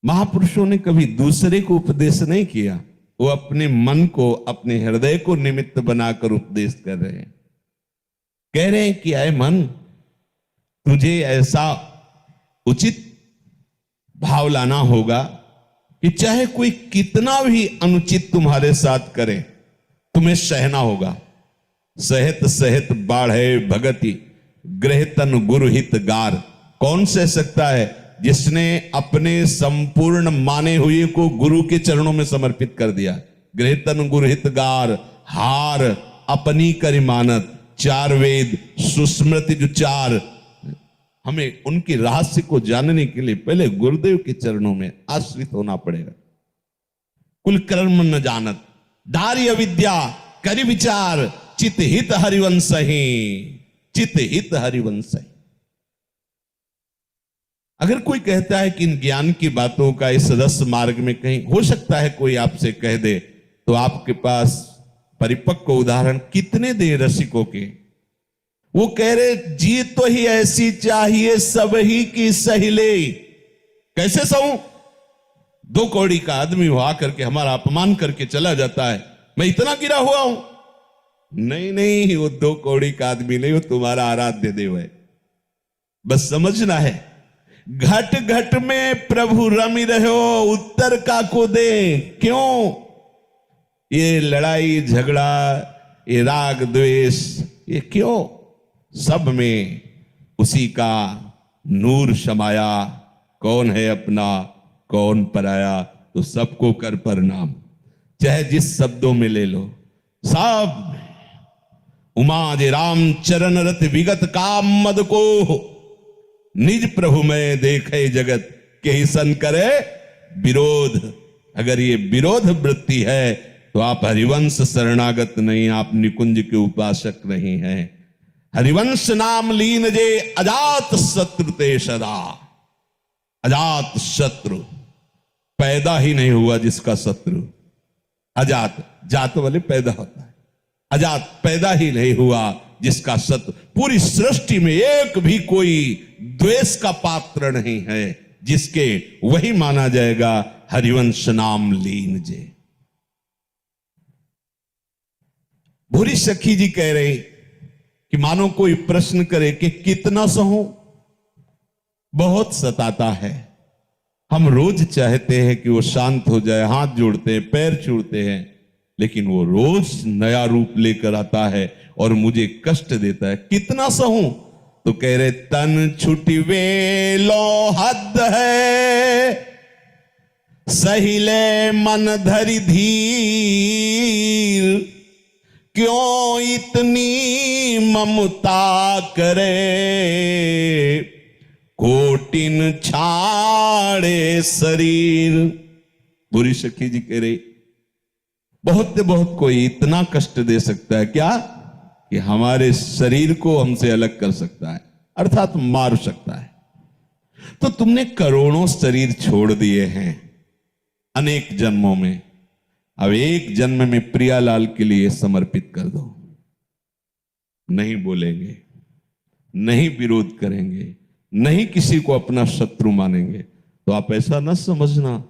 महापुरुषों ने कभी दूसरे को उपदेश नहीं किया, वो अपने मन को, अपने हृदय को निमित्त बनाकर उपदेश कर रहे हैं। कह रहे हैं कि आए मन, तुझे ऐसा उचित भाव लाना होगा कि चाहे कोई कितना भी अनुचित तुम्हारे साथ करे, तुम्हें सहना होगा। सहत सहत बाढ़े भगति, ग्रह तन गुरु हित गार। कौन सह सकता है? जिसने अपने संपूर्ण माने हुए को गुरु के चरणों में समर्पित कर दिया। ग्रह तन गुरु हित गार, हार अपनी करि मानत, चार वेद सुस्मृति जो चार। हमें उनके रहस्य को जानने के लिए पहले गुरुदेव के चरणों में आश्रित होना पड़ेगा। कुल कर्म न जानत, दारी अविद्या करि विचार, चित हित हरिवंश ही, चित हित हरिवंश ही। अगर कोई कहता है कि इन ज्ञान की बातों का इस रस मार्ग में कहीं हो सकता है कोई आपसे कह दे, तो आपके पास परिपक्व उदाहरण कितने दे रसिकों के। वो कह रहे जी तो ही ऐसी चाहिए सब ही की सहिले। कैसे सहूं? 2 कौड़ी का आदमी हो आकर के हमारा अपमान करके चला जाता है, मैं इतना गिरा हुआ हूं। नहीं नहीं, वो 2 कौड़ी का आदमी नहीं, वो तुम्हारा आराध्य देव है। बस समझना है, घट घट में प्रभु रमि रहो, उत्तर का को दे। क्यों? ये लड़ाई झगड़ा, ये राग द्वेष, ये क्यों? सब में उसी का नूर समाया। कौन है अपना कौन पराया, तो सबको कर प्रणाम। चाहे जिस शब्दों में ले लो, सब उमा जे राम चरण रत विगत काम मद को, निज प्रभु में देखे जगत के ही सन करे विरोध। अगर ये विरोध वृत्ति है तो आप हरिवंश शरणागत नहीं, आप निकुंज के उपासक नहीं हैं। हरिवंश नाम लीन जे अजात शत्रु ते सदा। अजात शत्रु, पैदा ही नहीं हुआ जिसका शत्रु। अजात, जात वाले पैदा होता है, अजात पैदा ही नहीं हुआ जिसका शत्रु। पूरी सृष्टि में एक भी कोई द्वेष का पात्र नहीं है जिसके वही माना जाएगा हरिवंश नाम लीन जे। भूरी सखी जी कह रहे कि मानो कोई प्रश्न करे कि कितना सहूं, बहुत सताता है। हम रोज चाहते हैं कि वो शांत हो जाए, हाथ जोड़ते हैं, पैर छूते हैं, लेकिन वो रोज नया रूप लेकर आता है और मुझे कष्ट देता है। कितना सहूं? तो कह रहे तन छुटी वेलो हद है, सहिले मन धरि धीर, क्यों इतनी ममता करे, कोटिन छाड़े शरीर। बुरी सखी जी कह रही बहुत कोई इतना कष्ट दे सकता है क्या कि हमारे शरीर को हमसे अलग कर सकता है, अर्थात मार सकता है। तो तुमने करोड़ों शरीर छोड़ दिए हैं अनेक जन्मों में, अब एक जन्म में प्रियालाल के लिए समर्पित कर दो। नहीं बोलेंगे, नहीं विरोध करेंगे, नहीं किसी को अपना शत्रु मानेंगे। तो आप ऐसा न समझना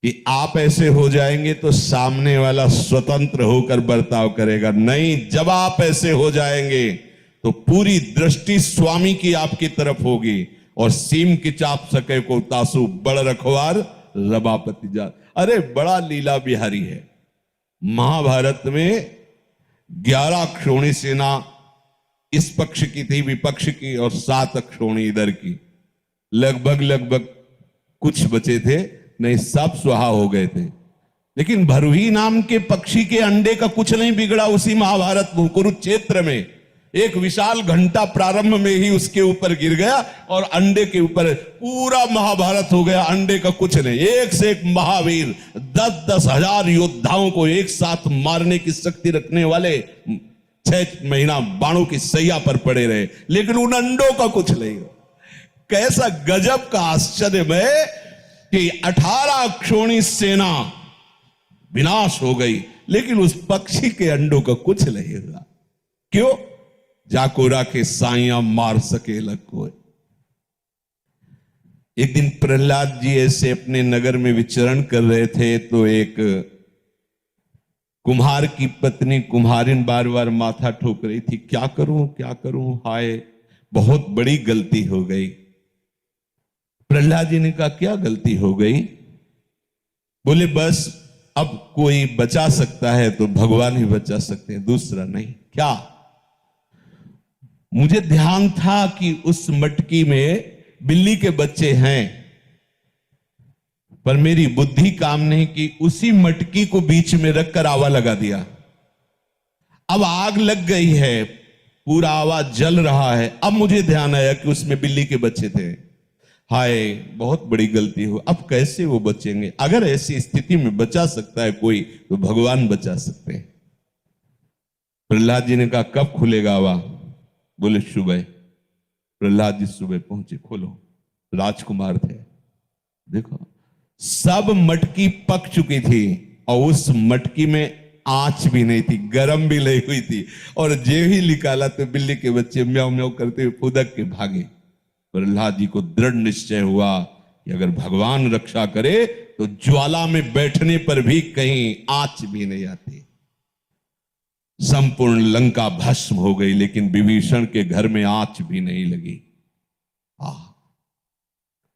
कि आप ऐसे हो जाएंगे तो सामने वाला स्वतंत्र होकर बर्ताव करेगा। नहीं, जब आप ऐसे हो जाएंगे तो पूरी दृष्टि स्वामी की आपकी तरफ होगी। और सीम की चाप सके को तासु बड़ रखवार रबापति जा। अरे बड़ा लीला बिहारी है। महाभारत में 11 अक्षौणी सेना इस पक्ष की थी, विपक्ष की, और 7 अक्षौणी इधर की। लगभग कुछ बचे थे, नहीं सब स्वाहा हो गए थे। लेकिन भरुही नाम के पक्षी के अंडे का कुछ नहीं बिगड़ा। उसी महाभारत कुरुक्षेत्र में एक विशाल घंटा प्रारंभ में ही उसके ऊपर गिर गया और अंडे के ऊपर पूरा महाभारत हो गया। अंडे का कुछ नहीं। एक से एक महावीर 10-10 हजार योद्धाओं को एक साथ मारने की शक्ति रखने वाले 6 महीना बाणों की सैया पर पड़े रहे, लेकिन उन अंडों का कुछ नहीं। कैसा गजब का आश्चर्य है कि 18 अक्षौणी सेना विनाश हो गई, लेकिन उस पक्षी के अंडों का कुछ नहीं हुआ। क्यों? जाको राखे साइया मार सके लग कोई। एक दिन प्रहलाद जी ऐसे अपने नगर में विचरण कर रहे थे, तो एक कुम्हार की पत्नी कुम्हारिन बार बार माथा ठोक रही थी, क्या करूं क्या करूं, हाय बहुत बड़ी गलती हो गई। प्रहलाद जी ने कहा क्या गलती हो गई? बोले बस अब कोई बचा सकता है तो भगवान ही बचा सकते हैं, दूसरा नहीं। क्या? मुझे ध्यान था कि उस मटकी में बिल्ली के बच्चे हैं, पर मेरी बुद्धि काम नहीं की, उसी मटकी को बीच में रखकर आवा लगा दिया। अब आग लग गई है, पूरा आवा जल रहा है। अब मुझे ध्यान आया कि उसमें बिल्ली के बच्चे थे। हाय बहुत बड़ी गलती हो, अब कैसे वो बचेंगे? अगर ऐसी स्थिति में बचा सकता है कोई, तो भगवान बचा सकते हैं। प्रहलाद जी ने कहा कब खुलेगा आवा? बोले सुबह। प्रहलाद जी सुबह पहुंचे, खोलो। राजकुमार थे। देखो सब मटकी पक चुकी थी और उस मटकी में आंच भी नहीं थी, गरम भी नहीं हुई थी, और जे ही निकाला तो बिल्ली के बच्चे म्याऊ म्याऊ करते हुए फुदक के भागे। प्रहलाद जी को दृढ़ निश्चय हुआ कि अगर भगवान रक्षा करे तो ज्वाला में बैठने पर भी कहीं आंच भी नहीं आती। संपूर्ण लंका भस्म हो गई, लेकिन विभीषण के घर में आंच भी नहीं लगी।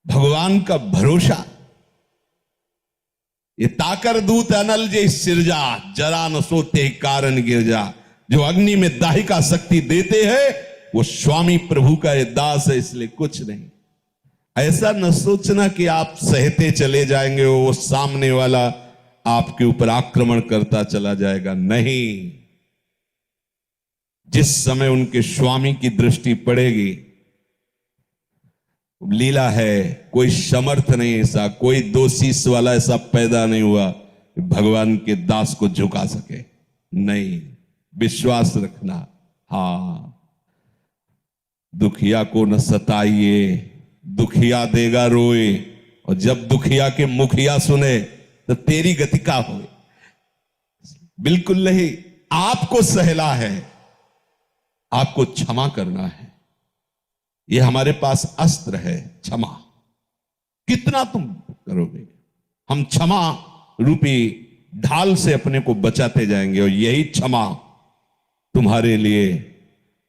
भगवान का भरोसा। ये ताकर दूत अनल जे सिरजा, जरा न सोते कारण गिरजा। जो अग्नि में दाहिका शक्ति देते हैं वो स्वामी प्रभु का ये दास है, इसलिए कुछ नहीं। ऐसा न सोचना कि आप सहते चले जाएंगे, वो सामने वाला आपके ऊपर आक्रमण करता चला जाएगा। नहीं, जिस समय उनके स्वामी की दृष्टि पड़ेगी, लीला है, कोई समर्थ नहीं ऐसा, कोई दोषीस वाला ऐसा पैदा नहीं हुआ कि भगवान के दास को झुका सके। नहीं, विश्वास रखना। हाँ, दुखिया को न सताइए, दुखिया देगा रोए, और जब दुखिया के मुखिया सुने तो तेरी गति का हो। बिल्कुल नहीं, आपको सहला है, आपको क्षमा करना है। ये हमारे पास अस्त्र है, क्षमा। कितना तुम करोगे? हम क्षमा रूपी ढाल से अपने को बचाते जाएंगे, और यही क्षमा तुम्हारे लिए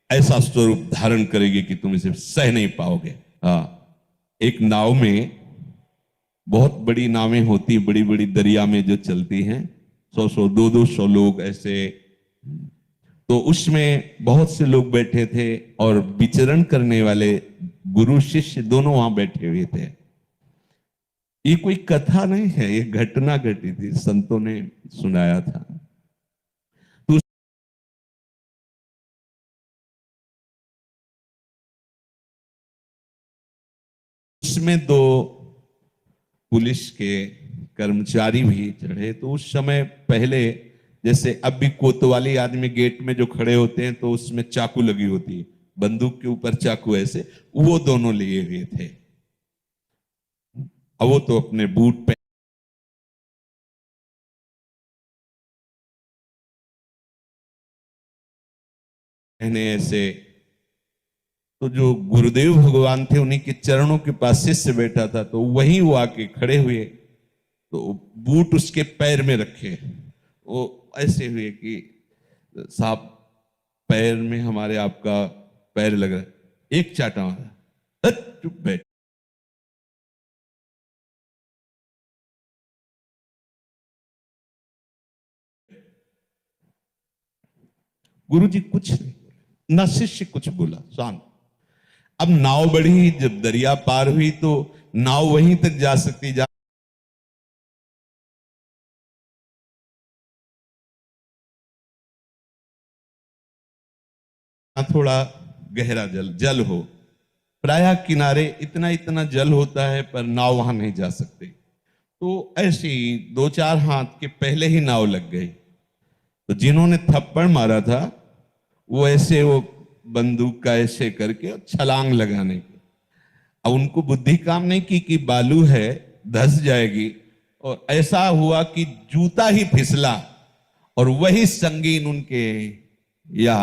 ऐसा स्वरूप धारण करेगी कि तुम इसे सह नहीं पाओगे। एक नाव में, बहुत बड़ी नावें होती, बड़ी बड़ी दरिया में जो चलती हैं, 100-100, 200-200 लोग ऐसे, तो उसमें बहुत से लोग बैठे थे और विचरण करने वाले गुरु शिष्य दोनों वहां बैठे हुए थे। ये कोई कथा नहीं है, ये घटना घटी थी, संतों ने सुनाया था। तो उसमें 2 पुलिस के कर्मचारी भी चढ़े। तो उस समय पहले, जैसे अब भी कोतवाली आदमी गेट में जो खड़े होते हैं तो उसमें चाकू लगी होती है, बंदूक के ऊपर चाकू, ऐसे वो दोनों लिए हुए थे। अब वो तो अपने बूट पहने ऐसे। तो जो गुरुदेव भगवान थे उन्हीं के चरणों के पास शिष्य बैठा था, तो वहीं वो आके खड़े हुए, तो बूट उसके पैर में रखे, वो ऐसे हुए कि साहब पैर में हमारे आपका पैर लग रहा है, एक चाटा मारा, चुप बैठ। गुरुजी कुछ नहीं बोले, ना शिष्य कुछ बोला, शांत। अब नाव बढ़ी, जब दरिया पार हुई तो नाव वहीं तक जा सकती, थोड़ा गहरा जल हो, प्रायः किनारे इतना इतना जल होता है, पर नाव वहां नहीं जा सकते। तो ऐसे ही 2-4 हाथ के पहले ही नाव लग गई। तो जिन्होंने थप्पड़ मारा था वो ऐसे, वो बंदूक का ऐसे करके छलांग लगाने की। अब उनको बुद्धि काम नहीं की कि बालू है, धंस जाएगी, और ऐसा हुआ कि जूता ही फिसला और वही संगीन उनके या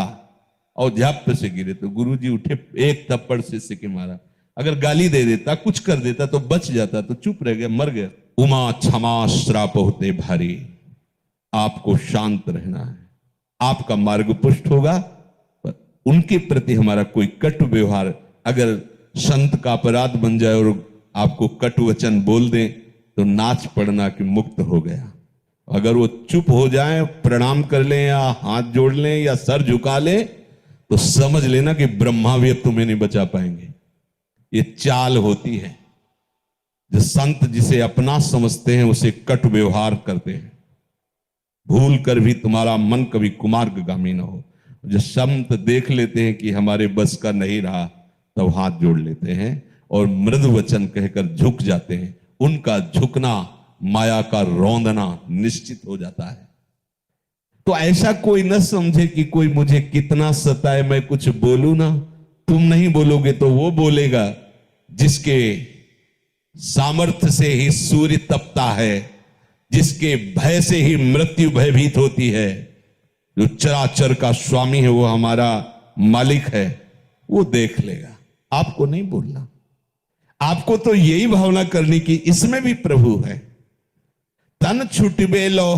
और झप से गिरे। तो गुरुजी उठे, एक थप्पड़ शिष्य के मारा, अगर गाली दे देता, कुछ कर देता तो बच जाता, तो चुप रह गया, मर गया। उमा क्षमा श्राप होते भारी, आपको शांत रहना है, आपका मार्ग पुष्ट होगा। पर उनके प्रति हमारा कोई कटु व्यवहार, अगर संत का अपराध बन जाए और आपको कटु वचन बोल दें तो नाच पड़ना कि मुक्त हो गया। अगर वो चुप हो जाए, प्रणाम कर लें या हाथ जोड़ लें या सर झुका लें, तो समझ लेना कि ब्रह्मा भी अब तुम्हें नहीं बचा पाएंगे। ये चाल होती है। जो संत जिसे अपना समझते हैं उसे कटु व्यवहार करते हैं। भूल कर भी तुम्हारा मन कभी कुमार्गगामी न हो। जो संत देख लेते हैं कि हमारे बस का नहीं रहा, तब हाथ जोड़ लेते हैं और मृदु वचन कहकर झुक जाते हैं। उनका झुकना माया का रौंदना निश्चित हो जाता है। तो ऐसा कोई न समझे कि कोई मुझे कितना सताए, मैं कुछ बोलूं ना। तुम नहीं बोलोगे तो वो बोलेगा, जिसके सामर्थ्य से ही सूर्य तपता है, जिसके भय से ही मृत्यु भयभीत होती है। जो चराचर का स्वामी है, वो हमारा मालिक है, वो देख लेगा। आपको नहीं बोलना, आपको तो यही भावना करनी कि इसमें भी प्रभु है। तन छुटबे लो